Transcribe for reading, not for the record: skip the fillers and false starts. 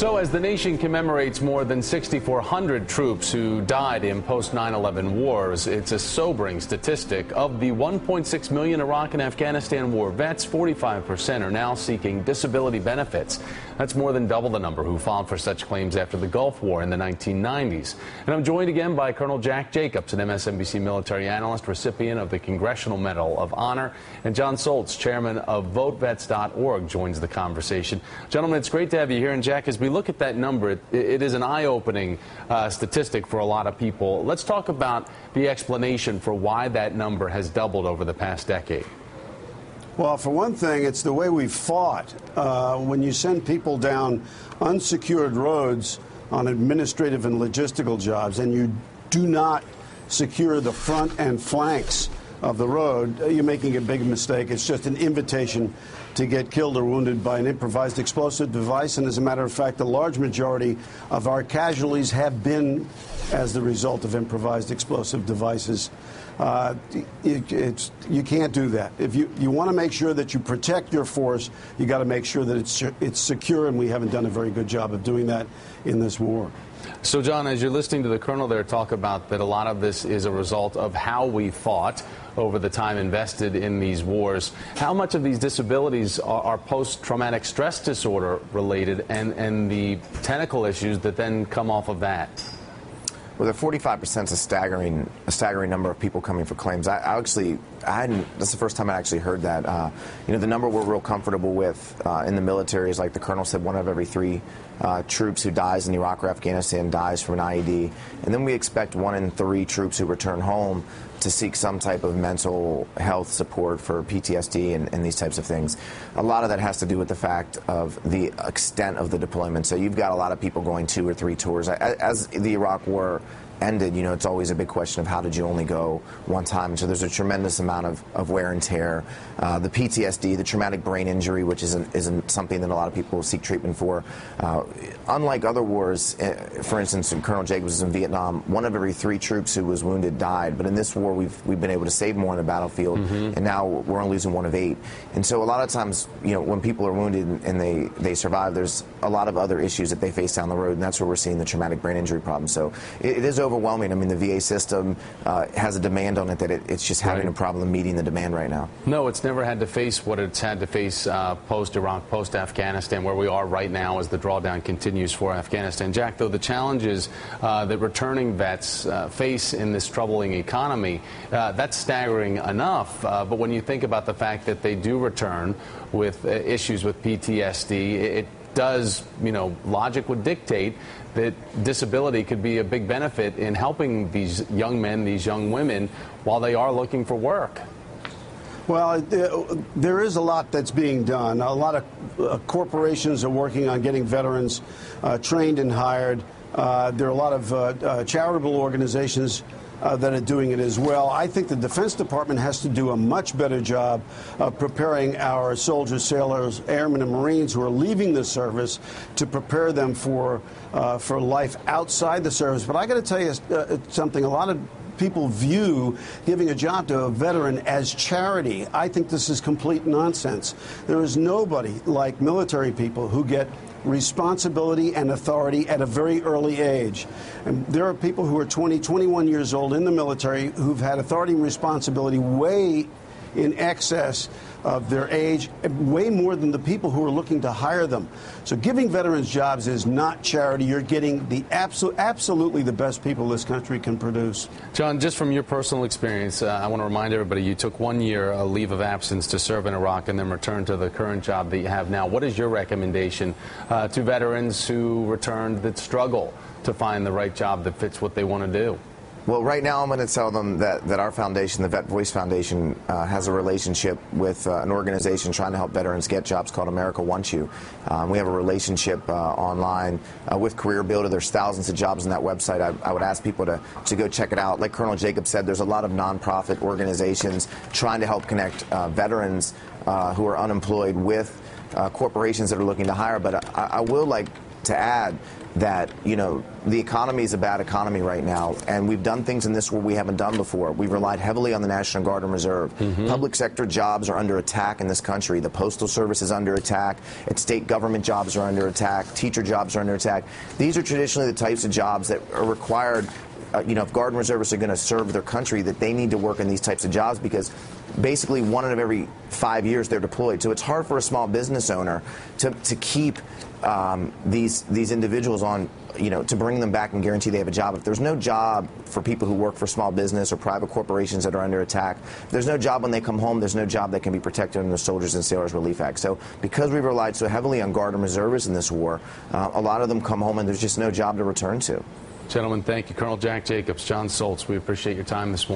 So as the nation commemorates more than 6,400 troops who died in post-9/11 wars, it's a sobering statistic. Of the 1.6 million Iraq and Afghanistan war vets, 45% are now seeking disability benefits. That's more than double the number who filed for such claims after the Gulf War in the 1990s. And I'm joined again by Colonel Jack Jacobs, an MSNBC military analyst, recipient of the Congressional Medal of Honor, and Jon Soltz, chairman of VoteVets.org, joins the conversation. Gentlemen, it's great to have you here. And Jack, as we look at that number, it is an eye-opening statistic for a lot of people. Let's talk about the explanation for why that number has doubled over the past decade. Well, for one thing, it's the way we've fought. When you send people down unsecured roads on administrative and logistical jobs, and you do not secure the front and flanks of the road, you're making a big mistake. It's just an invitation to get killed or wounded by an improvised explosive device. And as a matter of fact, the large majority of our casualties have been as the result of improvised explosive devices. You can't do that. If you want to make sure that you protect your force, you got to make sure that it's secure, and we haven't done a very good job of doing that in this war. So, John, as you're listening to the colonel there talk about that a lot of this is a result of how we fought over the time invested in these wars, how much of these disabilities are post-traumatic stress disorder related and the technical issues that then come off of that? Well, the 45% is a staggering number of people coming for claims. That's the first time I actually heard that. The number we're real comfortable with in the military is, like the colonel said, 1 of every 3 troops who dies in Iraq or Afghanistan dies from an IED. And then we expect 1 in 3 troops who return home to seek some type of mental health support for PTSD and these types of things. A lot of that has to do with the fact of the extent of the deployment. So you've got a lot of people going 2 or 3 tours. As the Iraq War ended, it's always a big question of how did you only go one time. So there's a tremendous amount of wear and tear. The PTSD, the traumatic brain injury, which isn't something that a lot of people seek treatment for. Unlike other wars, for instance, Colonel Jacobs was in Vietnam, 1 of every 3 troops who was wounded died. But in this war, we've been able to save more on the battlefield, and now we're only losing 1 of 8. And so a lot of times, when people are wounded and they survive, there's a lot of other issues that they face down the road, and that's where we're seeing the traumatic brain injury problem. So it is overwhelming. I mean, the VA system has a demand on it that it's just having a problem meeting the demand right now. No, it's never had to face what it's had to face post-Iraq, post-Afghanistan, where we are right now as the drawdown continues for Afghanistan. Jack, though, the challenges that returning vets face in this troubling economy, that's staggering enough. But when you think about the fact that they do return with issues with PTSD, it does, logic would dictate that disability could be a big benefit in helping these young men, these young women, while they are looking for work. Well, there is a lot that's being done. A lot of corporations are working on getting veterans trained and hired. There are a lot of charitable organizations that are doing it as well. I think the Defense Department has to do a much better job of preparing our soldiers, sailors, airmen, and Marines who are leaving the service to prepare them for life outside the service. But I got to tell you something. A lot of people view giving a job to a veteran as charity. I think this is complete nonsense. There is nobody like military people who get responsibility and authority at a very early age. And there are people who are 20, 21 years old in the military who've had authority and responsibility way in excess of their age, way more than the people who are looking to hire them. So giving veterans jobs is not charity. You're getting the absolutely the best people this country can produce. John, just from your personal experience, I want to remind everybody you took 1 year a leave of absence to serve in Iraq and then returned to the current job that you have now. What is your recommendation to veterans who returned that struggle to find the right job that fits what they want to do? Well, right now I'm going to tell them that our foundation, the Vet Voice Foundation, has a relationship with an organization trying to help veterans get jobs called America Wants You. We have a relationship online with Career Builder. There's thousands of jobs on that website. I would ask people to go check it out. Like Colonel Jacobs said, there's a lot of nonprofit organizations trying to help connect veterans who are unemployed with corporations that are looking to hire. But I will to add that, you know, the economy is a bad economy right now, and we've done things in this war we haven't done before. We've relied heavily on the National Guard and Reserve. Public sector jobs are under attack in this country. The Postal Service is under attack. State government jobs are under attack. Teacher jobs are under attack. These are traditionally the types of jobs that are required, you know, if Guard and Reservists are going to serve their country, that they need to work in these types of jobs, because basically 1 out of every 5 years they're deployed. So it's hard for a small business owner to keep these individuals on, you know, to bring them back and guarantee they have a job. If there's no job for people who work for small business or private corporations that are under attack, if there's no job when they come home, there's no job that can be protected under the Soldiers and Sailors Relief Act. So because we've relied so heavily on Guard and Reservists in this war, a lot of them come home and there's just no job to return to. Gentlemen, thank you. Colonel Jack Jacobs, Jon Soltz, we appreciate your time this morning.